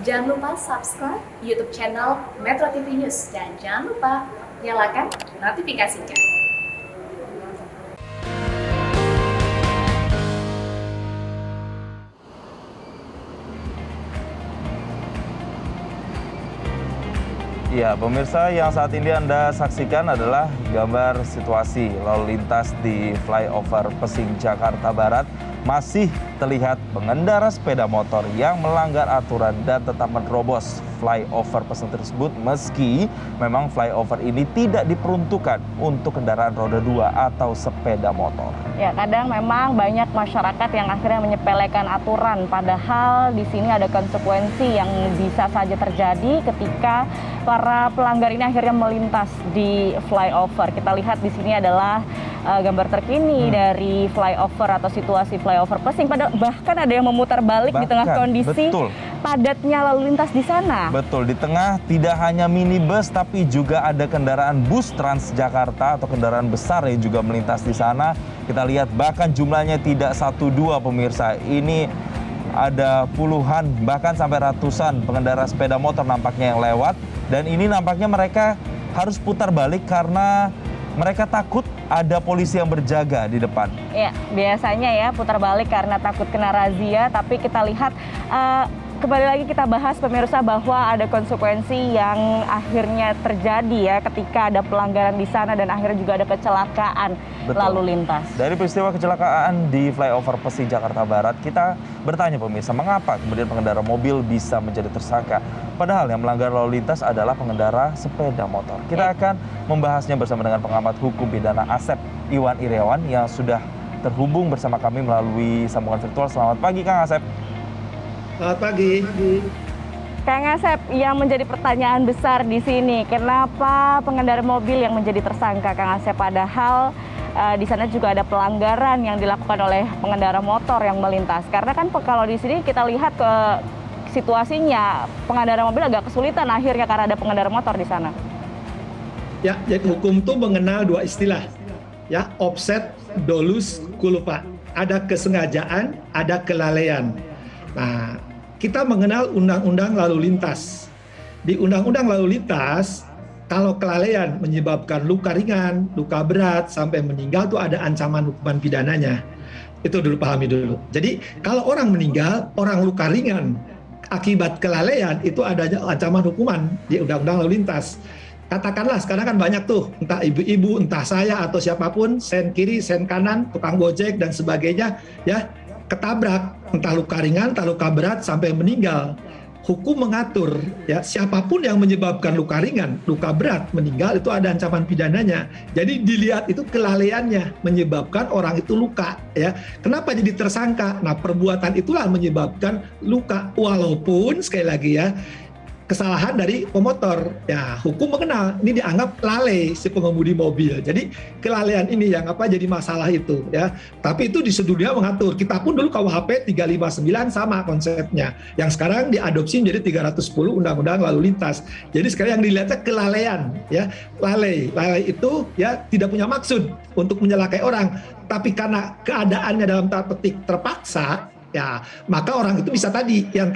Jangan lupa subscribe YouTube channel Metro TV News dan jangan lupa nyalakan notifikasinya. Ya, pemirsa, yang saat ini Anda saksikan adalah gambar situasi lalu lintas di flyover Pesing, Jakarta Barat. Masih terlihat pengendara sepeda motor yang melanggar aturan dan tetap menerobos flyover Pesing tersebut, meski memang flyover ini tidak diperuntukkan untuk kendaraan roda 2 atau sepeda motor. Ya, kadang memang banyak masyarakat yang akhirnya menyepelekan aturan, padahal di sini ada konsekuensi yang bisa saja terjadi ketika para pelanggar ini akhirnya melintas di flyover. Kita lihat di sini adalah gambar terkini dari flyover atau situasi flyover Pesing. Bahkan ada yang memutar balik di tengah kondisi padatnya lalu lintas di sana. Betul, di tengah tidak hanya minibus tapi juga ada kendaraan bus Transjakarta atau kendaraan besar yang juga melintas di sana. Kita lihat bahkan jumlahnya tidak 1-2 pemirsa. Ini ada puluhan bahkan sampai ratusan pengendara sepeda motor nampaknya yang lewat, dan ini nampaknya mereka harus putar balik karena mereka takut ada polisi yang berjaga di depan. Ya, biasanya ya putar balik karena takut kena razia, tapi kita lihat kembali lagi kita bahas pemirsa bahwa ada konsekuensi yang akhirnya terjadi ya ketika ada pelanggaran di sana dan akhirnya juga ada kecelakaan lalu lintas. Dari peristiwa kecelakaan di flyover Pesing, Jakarta Barat, kita bertanya pemirsa, mengapa kemudian pengendara mobil bisa menjadi tersangka? Padahal yang melanggar lalu lintas adalah pengendara sepeda motor. Kita akan membahasnya bersama dengan pengamat hukum pidana Asep Iwan Irawan yang sudah terhubung bersama kami melalui sambungan virtual. Selamat pagi Kang Asep. Selamat pagi. Kang Asep, yang menjadi pertanyaan besar di sini, kenapa pengendara mobil yang menjadi tersangka, Kang Asep? Padahal di sana juga ada pelanggaran yang dilakukan oleh pengendara motor yang melintas. Karena kan kalau di sini kita lihat ke situasinya, pengendara mobil agak kesulitan akhirnya karena ada pengendara motor di sana. Ya, jadi hukum itu mengenal dua istilah, ya, offset, dolus, culpa. Ada kesengajaan, ada kelalaian. Nah, kita mengenal undang-undang lalu lintas. Di undang-undang lalu lintas, kalau kelalaian menyebabkan luka ringan, luka berat, sampai meninggal itu ada ancaman hukuman pidananya. Itu dulu pahami dulu. Jadi kalau orang meninggal, orang luka ringan akibat kelalaian itu adanya ancaman hukuman di undang-undang lalu lintas. Katakanlah sekarang kan banyak tuh, entah ibu-ibu, entah saya atau siapapun, sen kiri, sen kanan, tukang gojek dan sebagainya, ya, ketabrak, entah luka ringan, entah luka berat sampai meninggal. Hukum mengatur ya, siapapun yang menyebabkan luka ringan, luka berat, meninggal itu ada ancaman pidananya. Jadi dilihat itu kelalaiannya menyebabkan orang itu luka ya. Kenapa jadi tersangka? Nah, perbuatan itulah menyebabkan luka, walaupun sekali lagi ya, kesalahan dari pemotor. Ya, hukum mengenal ini dianggap lalai si pengemudi mobil. Jadi kelalaian ini yang jadi masalah itu ya. Tapi itu di sedunia mengatur. Kita pun dulu KUHP 359 sama konsepnya. Yang sekarang diadopsi menjadi 310 Undang-Undang Lalu Lintas. Jadi sekarang yang dilihatnya kelalaian ya. Lalai itu ya tidak punya maksud untuk menyelakai orang, tapi karena keadaannya dalam tanda petik terpaksa ya, maka orang itu bisa tadi yang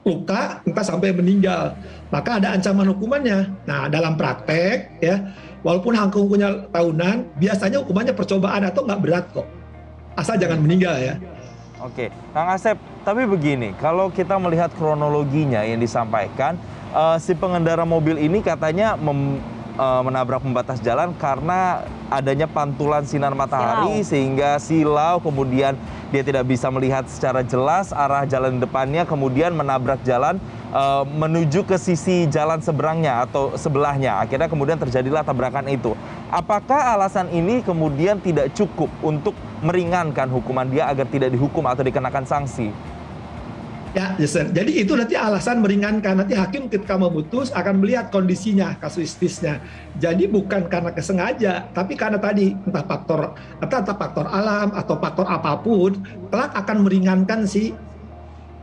luka entah sampai meninggal, maka ada ancaman hukumannya. Nah, dalam praktek ya, walaupun hukumannya tahunan, biasanya hukumannya percobaan atau nggak berat kok, asal jangan meninggal ya. Oke, Kang Asep, tapi begini, kalau kita melihat kronologinya yang disampaikan, si pengendara mobil ini katanya menabrak pembatas jalan karena adanya pantulan sinar matahari sehingga silau, kemudian dia tidak bisa melihat secara jelas arah jalan depannya, kemudian menabrak jalan menuju ke sisi jalan seberangnya atau sebelahnya. Akhirnya kemudian terjadilah tabrakan itu. Apakah alasan ini kemudian tidak cukup untuk meringankan hukuman dia agar tidak dihukum atau dikenakan sanksi? Ya, Jason. Jadi itu nanti alasan meringankan. Nanti hakim ketika memutus akan melihat kondisinya, kasuistisnya. Jadi bukan karena kesengaja, tapi karena tadi entah faktor alam atau faktor apapun, kelak akan meringankan si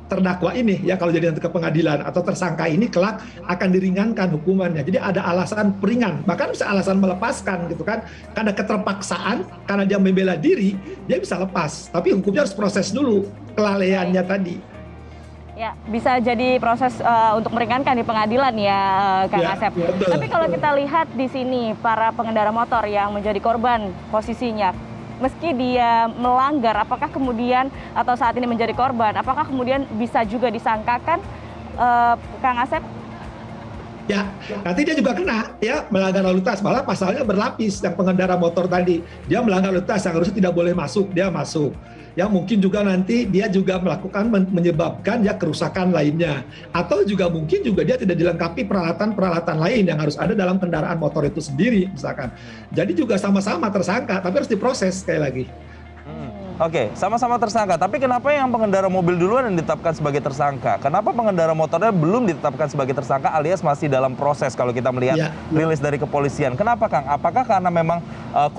terdakwa ini ya, kalau jadi nanti ke pengadilan atau tersangka ini kelak akan diringankan hukumannya. Jadi ada alasan peringan, bahkan bisa alasan melepaskan gitu kan. Karena keterpaksaan, karena dia membela diri, dia bisa lepas. Tapi hukumnya harus proses dulu kelalaiannya tadi. Ya, bisa jadi proses untuk meringankan di pengadilan ya, Kang Ya, Asep. betul. Tapi kalau kita lihat di sini para pengendara motor yang menjadi korban posisinya, meski dia melanggar, apakah kemudian atau saat ini menjadi korban, apakah kemudian bisa juga disangkakan, Kang Asep? Ya, nanti dia juga kena ya melanggar lalu lintas, malah pasalnya berlapis. Yang pengendara motor tadi dia melanggar lalu lintas yang harusnya tidak boleh masuk, dia masuk. Ya mungkin juga nanti dia juga melakukan menyebabkan ya kerusakan lainnya, atau juga mungkin juga dia tidak dilengkapi peralatan-peralatan lain yang harus ada dalam kendaraan motor itu sendiri misalkan. Jadi juga sama-sama tersangka, tapi harus diproses sekali lagi. Oke, sama-sama tersangka. Tapi kenapa yang pengendara mobil duluan yang ditetapkan sebagai tersangka? Kenapa pengendara motornya belum ditetapkan sebagai tersangka alias masih dalam proses kalau kita melihat rilis dari kepolisian? Kenapa, Kang? Apakah karena memang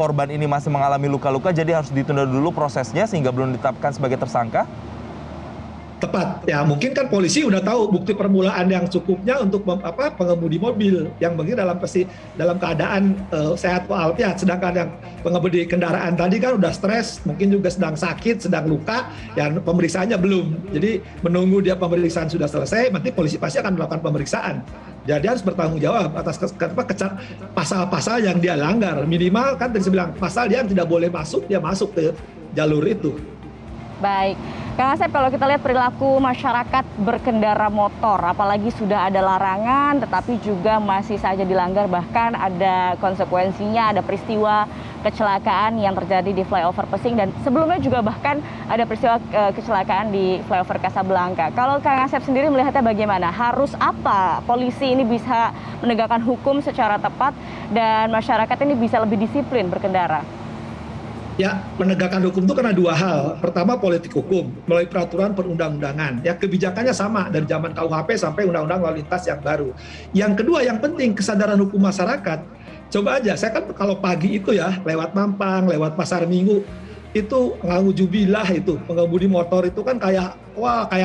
korban ini masih mengalami luka-luka jadi harus ditunda dulu prosesnya sehingga belum ditetapkan sebagai tersangka? Tepat, ya mungkin kan polisi udah tahu bukti permulaan yang cukupnya untuk pengemudi mobil yang mungkin dalam keadaan sehat walafiat, sedangkan yang pengemudi kendaraan tadi kan udah stres, mungkin juga sedang sakit, sedang luka, yang pemeriksaannya belum. Jadi menunggu dia pemeriksaan sudah selesai, nanti polisi pasti akan melakukan pemeriksaan. Jadi harus bertanggung jawab atas pasal-pasal yang dia langgar. Minimal kan tadi saya bilang pasal dia tidak boleh masuk, dia masuk ke jalur itu. Baik, Kang Asep, kalau kita lihat perilaku masyarakat berkendara motor, apalagi sudah ada larangan tetapi juga masih saja dilanggar, bahkan ada konsekuensinya, ada peristiwa kecelakaan yang terjadi di flyover Pesing dan sebelumnya juga bahkan ada peristiwa kecelakaan di flyover Kasablanka. Kalau Kang Asep sendiri melihatnya bagaimana? Harus apa polisi ini bisa menegakkan hukum secara tepat dan masyarakat ini bisa lebih disiplin berkendara? Ya, menegakkan hukum itu karena dua hal. Pertama, politik hukum melalui peraturan perundang-undangan. Ya, kebijakannya sama dari zaman KUHP sampai Undang-Undang Lalu Lintas yang baru. Yang kedua, yang penting kesadaran hukum masyarakat. Coba aja, saya kan kalau pagi itu ya lewat Mampang, lewat Pasar Minggu, itu jubilah itu pengemudi motor itu kan kayak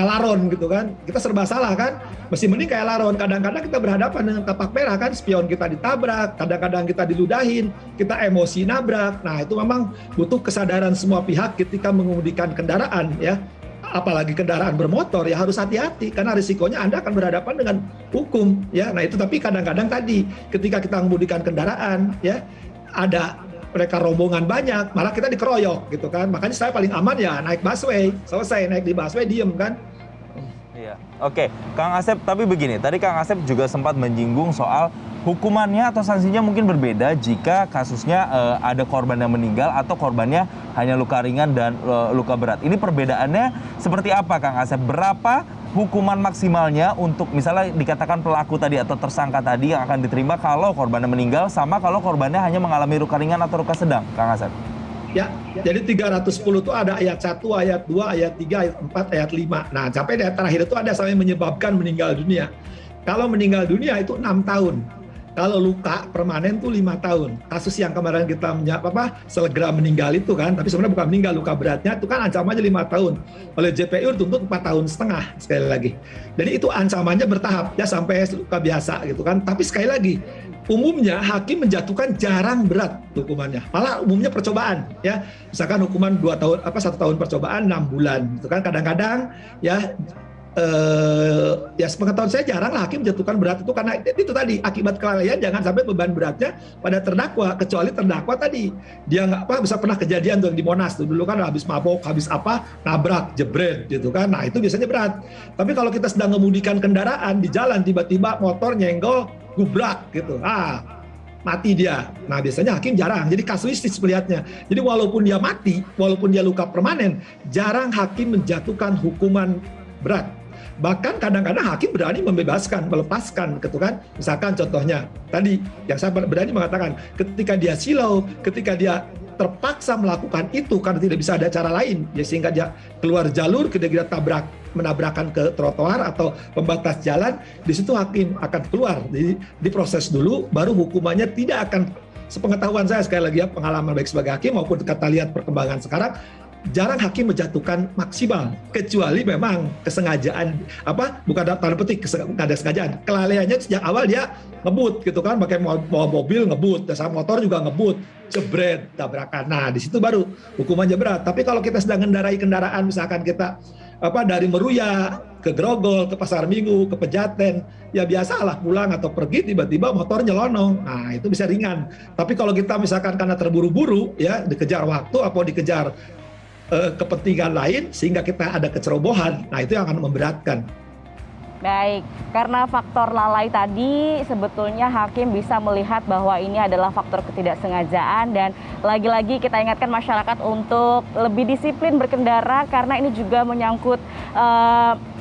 laron gitu kan, kita serba salah kan, mesti mending kayak laron. Kadang-kadang kita berhadapan dengan tapak merah kan, spion kita ditabrak, kadang-kadang kita diludahin, kita emosi nabrak. Nah itu memang butuh kesadaran semua pihak ketika mengemudikan kendaraan ya, apalagi kendaraan bermotor ya harus hati-hati karena risikonya Anda akan berhadapan dengan hukum ya. Nah itu tapi kadang-kadang tadi ketika kita mengemudikan kendaraan ya ada mereka rombongan banyak, malah kita dikeroyok gitu kan. Makanya saya paling aman ya naik busway, selesai naik di busway diem kan. Iya, oke. Kang Asep, tapi begini, tadi Kang Asep juga sempat menyinggung soal hukumannya atau sanksinya mungkin berbeda jika kasusnya ada korban yang meninggal atau korbannya hanya luka ringan dan luka berat. Ini perbedaannya seperti apa, Kang Asep? Berapa hukuman maksimalnya untuk misalnya dikatakan pelaku tadi atau tersangka tadi yang akan diterima kalau korbannya meninggal sama kalau korbannya hanya mengalami luka ringan atau luka sedang, Kang Asep? Ya, jadi 310 itu ada ayat 1, ayat 2, ayat 3, ayat 4, ayat 5. Nah, sampai di ayat terakhir itu ada sampai menyebabkan meninggal dunia. Kalau meninggal dunia itu 6 tahun. Kalau luka permanen tuh 5 tahun. Kasus yang kemarin kita selegra meninggal itu kan, tapi sebenarnya bukan meninggal, luka beratnya itu kan ancamannya 5 tahun. Oleh JPU dituntut 4 tahun setengah sekali lagi. Jadi itu ancamannya bertahap ya sampai luka biasa gitu kan. Tapi sekali lagi, umumnya hakim menjatuhkan jarang berat hukumannya. Malah umumnya percobaan ya. Misalkan hukuman 1 tahun percobaan 6 bulan gitu kan. Kadang-kadang ya sepengetahuan saya jarang lah hakim menjatuhkan berat itu karena itu tadi akibat kelalaian, jangan sampai beban beratnya pada terdakwa, kecuali terdakwa tadi dia bisa pernah kejadian tuh di Monas tuh dulu kan habis mabok, habis nabrak, jebret gitu kan, nah itu biasanya berat. Tapi kalau kita sedang mengemudikan kendaraan di jalan tiba-tiba motor nyenggol, gubrak gitu, mati dia. Nah biasanya hakim jarang, jadi kasuistis melihatnya. Jadi walaupun dia mati, walaupun dia luka permanen, jarang hakim menjatuhkan hukuman berat. Bahkan kadang-kadang hakim berani membebaskan, melepaskan gitu kan. Misalkan contohnya tadi yang saya berani mengatakan ketika dia silau, ketika dia terpaksa melakukan itu karena tidak bisa ada cara lain ya, sehingga dia keluar jalur, ketika dia menabrakkan ke trotoar atau pembatas jalan, di situ hakim akan keluar. Jadi diproses dulu baru hukumannya tidak akan, sepengetahuan saya sekali lagi ya, pengalaman baik sebagai hakim maupun kita lihat perkembangan sekarang, jarang hakim menjatuhkan maksimal kecuali memang kesengajaan bukan tanda petik nggak ada kesengajaan, kelalaiannya sejak awal dia ngebut gitu kan, pakai bawa mobil ngebut, dasar motor juga ngebut, jebret, tabrakan. Nah di situ baru hukumannya berat. Tapi kalau kita sedang mengendarai kendaraan, misalkan kita dari Meruya ke Grogol, ke Pasar Minggu, ke Pejaten, ya biasalah pulang atau pergi tiba-tiba motor nyelonong. Nah, itu bisa ringan. Tapi kalau kita misalkan karena terburu-buru ya dikejar waktu atau dikejar kepentingan lain sehingga kita ada kecerobohan, nah itu yang akan memberatkan. Baik, karena faktor lalai tadi sebetulnya hakim bisa melihat bahwa ini adalah faktor ketidaksengajaan dan lagi-lagi kita ingatkan masyarakat untuk lebih disiplin berkendara karena ini juga menyangkut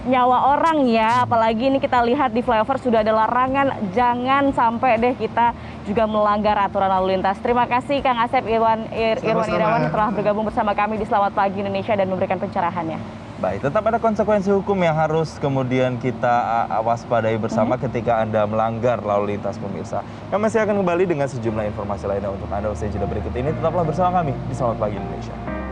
nyawa orang ya, apalagi ini kita lihat di flyover sudah ada larangan, jangan sampai deh kita juga melanggar aturan lalu lintas. Terima kasih Kang Asep Irwan Irawan telah bergabung bersama kami di Selamat Pagi Indonesia dan memberikan pencerahannya. Baik, tetap ada konsekuensi hukum yang harus kemudian kita waspadai bersama ketika Anda melanggar lalu lintas pemirsa. Kami masih akan kembali dengan sejumlah informasi lainnya untuk Anda usai jeda berikut ini. Tetaplah bersama kami di Selamat Pagi Indonesia.